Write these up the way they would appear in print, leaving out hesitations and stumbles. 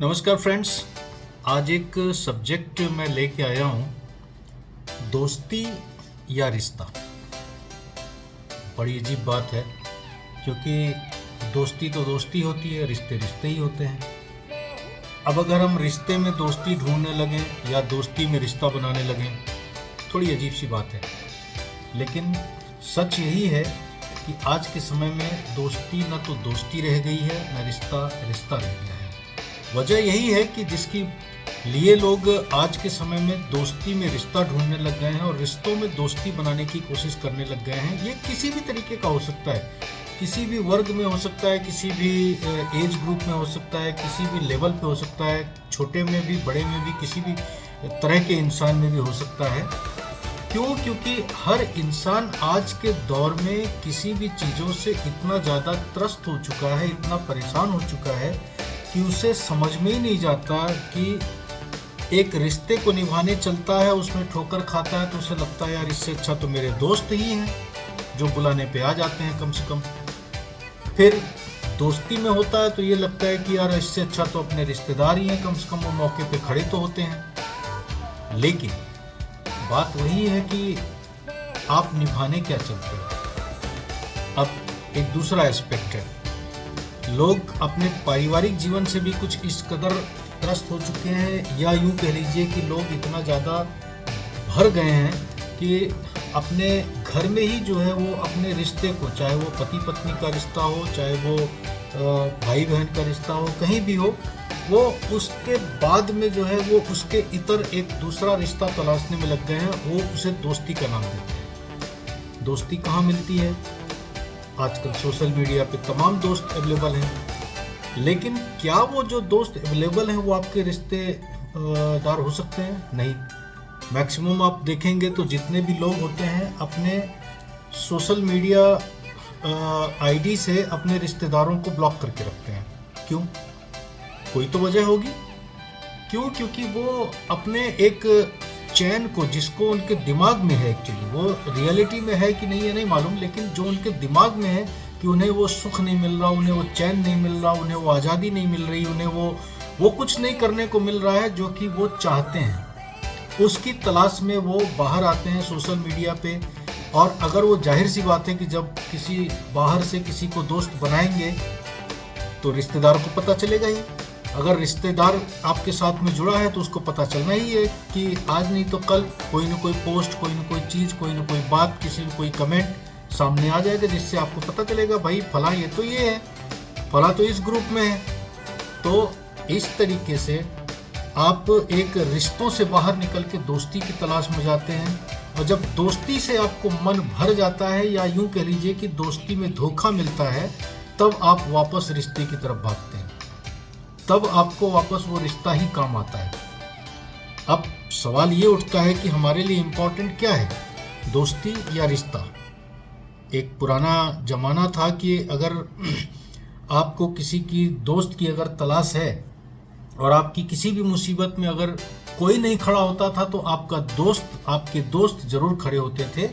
नमस्कार फ्रेंड्स। आज एक सब्जेक्ट मैं लेके आया हूँ, दोस्ती या रिश्ता। बड़ी अजीब बात है क्योंकि दोस्ती तो दोस्ती होती है, रिश्ते रिश्ते ही होते हैं। अब अगर हम रिश्ते में दोस्ती ढूंढने लगें या दोस्ती में रिश्ता बनाने लगें, थोड़ी अजीब सी बात है। लेकिन सच यही है कि आज के समय में दोस्ती न तो दोस्ती रह गई है, न रिश्ता रिश्ता रह गया है। वजह यही है कि जिसकी लिए लोग आज के समय में दोस्ती में रिश्ता ढूंढने लग गए हैं और रिश्तों में दोस्ती बनाने की कोशिश करने लग गए हैं। ये किसी भी तरीके का हो सकता है, किसी भी वर्ग में हो सकता है, किसी भी एज ग्रुप में हो सकता है, किसी भी लेवल पे हो सकता है, छोटे में भी, बड़े में भी, किसी भी तरह के इंसान में भी हो सकता है। क्यों? क्योंकि हर इंसान आज के दौर में किसी भी चीज़ों से इतना ज़्यादा त्रस्त हो चुका है, इतना परेशान हो चुका है कि उसे समझ में ही नहीं जाता कि एक रिश्ते को निभाने चलता है, उसमें ठोकर खाता है तो उसे लगता है यार इससे अच्छा तो मेरे दोस्त ही हैं जो बुलाने पे आ जाते हैं कम से कम। फिर दोस्ती में होता है तो ये लगता है कि यार इससे अच्छा तो अपने रिश्तेदार ही हैं, कम से कम वो मौके पे खड़े तो होते हैं। लेकिन बात वही है कि आप निभाने क्या चलते हो। अब एक दूसरा एस्पेक्ट है, लोग अपने पारिवारिक जीवन से भी कुछ इस कदर त्रस्त हो चुके हैं, या यूँ कह लीजिए कि लोग इतना ज़्यादा भर गए हैं कि अपने घर में ही जो है वो अपने रिश्ते को, चाहे वो पति पत्नी का रिश्ता हो, चाहे वो भाई बहन का रिश्ता हो, कहीं भी हो, वो उसके बाद में जो है वो उसके इतर एक दूसरा रिश्ता तलाशने में लग गए हैं। वो उसे दोस्ती का नाम देते हैं। दोस्ती कहाँ मिलती है? आजकल सोशल मीडिया पे तमाम दोस्त अवेलेबल हैं। लेकिन क्या वो जो दोस्त अवेलेबल हैं वो आपके रिश्तेदार हो सकते हैं? नहीं। मैक्सिमम आप देखेंगे तो जितने भी लोग होते हैं अपने सोशल मीडिया आईडी से अपने रिश्तेदारों को ब्लॉक करके रखते हैं। क्यों? कोई तो वजह होगी। क्यों? क्योंकि वो अपने एक चैन को, जिसको उनके दिमाग में है, एक्चुअली वो रियलिटी में है कि नहीं ये नहीं मालूम, लेकिन जो उनके दिमाग में है कि उन्हें वो सुख नहीं मिल रहा, उन्हें वो चैन नहीं मिल रहा, उन्हें वो आज़ादी नहीं मिल रही, उन्हें वो कुछ नहीं करने को मिल रहा है जो कि वो चाहते हैं, उसकी तलाश में वो बाहर आते हैं सोशल मीडिया पे। और अगर वो, जाहिर सी बात है कि जब किसी बाहर से किसी को दोस्त बनाएंगे तो रिश्तेदार को पता चलेगा ही। अगर रिश्तेदार आपके साथ में जुड़ा है तो उसको पता चलना ही है कि आज नहीं तो कल कोई ना कोई पोस्ट, कोई ना कोई चीज़, कोई ना कोई बात, किसी में कोई कमेंट सामने आ जाएगा जिससे आपको पता चलेगा भाई फला ये तो ये है, फला तो इस ग्रुप में है। तो इस तरीके से आप एक रिश्तों से बाहर निकल के दोस्ती की तलाश में जाते हैं। और जब दोस्ती से आपको मन भर जाता है, या यूँ कह लीजिए कि दोस्ती में धोखा मिलता है, तब आप वापस रिश्ते की तरफ भागते हैं। तब आपको वापस वो रिश्ता ही काम आता है। अब सवाल ये उठता है कि हमारे लिए इम्पोर्टेंट क्या है, दोस्ती या रिश्ता? एक पुराना ज़माना था कि अगर आपको किसी की दोस्त की अगर तलाश है और आपकी किसी भी मुसीबत में अगर कोई नहीं खड़ा होता था तो आपके दोस्त ज़रूर खड़े होते थे,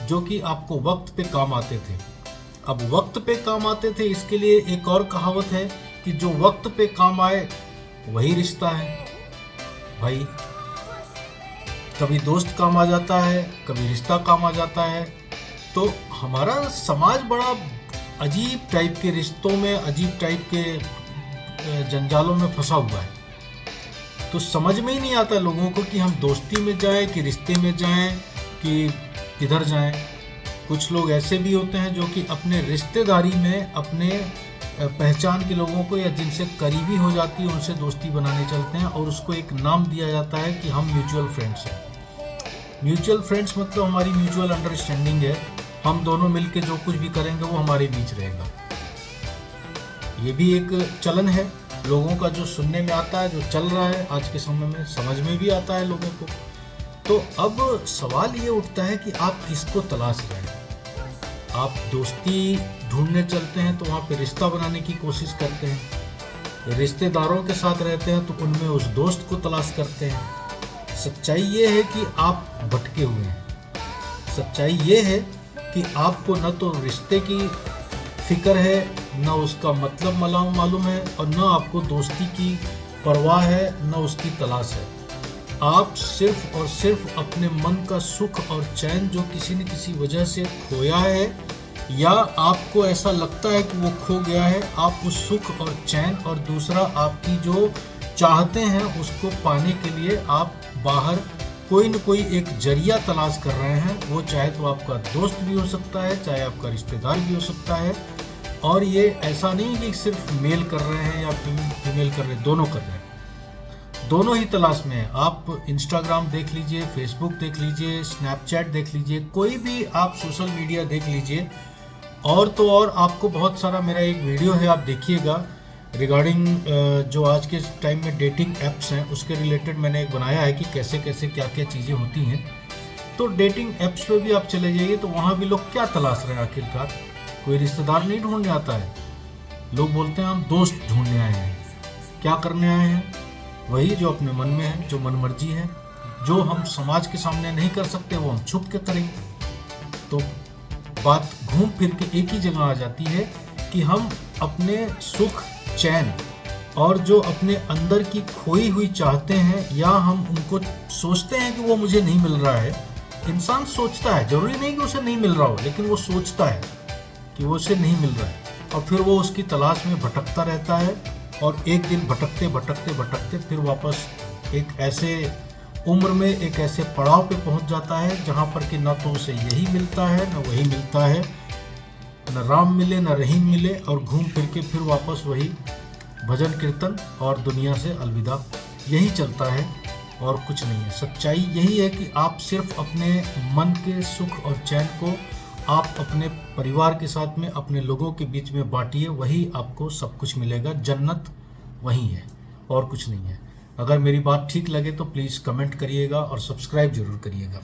जो कि आपको वक्त पे काम आते थे। अब वक्त पे काम आते थे, इसके लिए एक और कहावत है कि जो वक्त पे काम आए वही रिश्ता है। भाई कभी दोस्त काम आ जाता है, कभी रिश्ता काम आ जाता है। तो हमारा समाज बड़ा अजीब टाइप के रिश्तों में, अजीब टाइप के जंजालों में फंसा हुआ है। तो समझ में ही नहीं आता लोगों को कि हम दोस्ती में जाएं कि रिश्ते में जाएं कि किधर जाएं। कुछ लोग ऐसे भी होते हैं जो कि अपने रिश्तेदारी में अपने पहचान के लोगों को, या जिनसे करीबी हो जाती है, उनसे दोस्ती बनाने चलते हैं और उसको एक नाम दिया जाता है कि हम म्यूचुअल फ्रेंड्स हैं। म्यूचुअल फ्रेंड्स मतलब हमारी म्यूचुअल अंडरस्टैंडिंग है, हम दोनों मिलके जो कुछ भी करेंगे वो हमारे बीच रहेगा। ये भी एक चलन है लोगों का, जो सुनने में आता है, जो चल रहा है आज के समय में, समझ में भी आता है लोगों को। तो अब सवाल ये उठता है कि आप किसको तलाश रहे हैं। आप दोस्ती ढूंढने चलते हैं तो वहाँ पे रिश्ता बनाने की कोशिश करते हैं, रिश्तेदारों के साथ रहते हैं तो उनमें उस दोस्त को तलाश करते हैं। सच्चाई ये है कि आप भटके हुए हैं। सच्चाई ये है कि आपको न तो रिश्ते की फिक्र है, न उसका मतलब मालूम है, और न आपको दोस्ती की परवाह है न उसकी तलाश है। आप सिर्फ और सिर्फ अपने मन का सुख और चैन जो किसी न किसी वजह से खोया है या आपको ऐसा लगता है कि वो खो गया है, आप उस सुख और चैन और दूसरा आपकी जो चाहते हैं उसको पाने के लिए आप बाहर कोई न कोई एक जरिया तलाश कर रहे हैं। वो चाहे तो आपका दोस्त भी हो सकता है, चाहे आपका रिश्तेदार भी हो सकता है। और ये ऐसा नहीं कि सिर्फ मेल कर रहे हैं या फीमेल कर रहे हैं, दोनों कर रहे हैं, दोनों ही तलाश में है। आप इंस्टाग्राम देख लीजिए, फेसबुक देख लीजिए, स्नैपचैट देख लीजिए, कोई भी आप सोशल मीडिया देख लीजिए। और तो और आपको बहुत सारा मेरा एक वीडियो है, आप देखिएगा, रिगार्डिंग जो आज के टाइम में डेटिंग ऐप्स हैं उसके रिलेटेड मैंने एक बनाया है कि कैसे कैसे क्या क्या चीज़ें होती हैं। तो डेटिंग ऐप्स पे भी आप चले जाइए तो वहाँ भी लोग क्या तलाश रहे हैं आखिरकार, कोई रिश्तेदार नहीं ढूंढने आता है। लोग बोलते हैं हम दोस्त ढूंढने आए हैं। क्या करने आए हैं? वही जो अपने मन में है, जो मन मर्जी है, जो हम समाज के सामने नहीं कर सकते वो हम छुप के करेंगे। तो बात घूम फिर के एक ही जगह आ जाती है कि हम अपने सुख चैन और जो अपने अंदर की खोई हुई चाहते हैं या हम उनको सोचते हैं कि वो मुझे नहीं मिल रहा है। इंसान सोचता है, जरूरी नहीं कि उसे नहीं मिल रहा हो, लेकिन वो सोचता है कि वो उसे नहीं मिल रहा है और फिर वो उसकी तलाश में भटकता रहता है। और एक दिन भटकते भटकते भटकते फिर वापस एक ऐसे उम्र में एक ऐसे पड़ाव पे पहुंच जाता है जहां पर कि ना तो उसे यही मिलता है ना वही मिलता है, न राम मिले न रहीम मिले, और घूम फिर के फिर वापस वही भजन कीर्तन और दुनिया से अलविदा, यही चलता है और कुछ नहीं है। सच्चाई यही है कि आप सिर्फ अपने मन के सुख और चैन को आप अपने परिवार के साथ में अपने लोगों के बीच में बांटिए, वही आपको सब कुछ मिलेगा। जन्नत वही है और कुछ नहीं है। अगर मेरी बात ठीक लगे तो प्लीज़ कमेंट करिएगा और सब्सक्राइब जरूर करिएगा।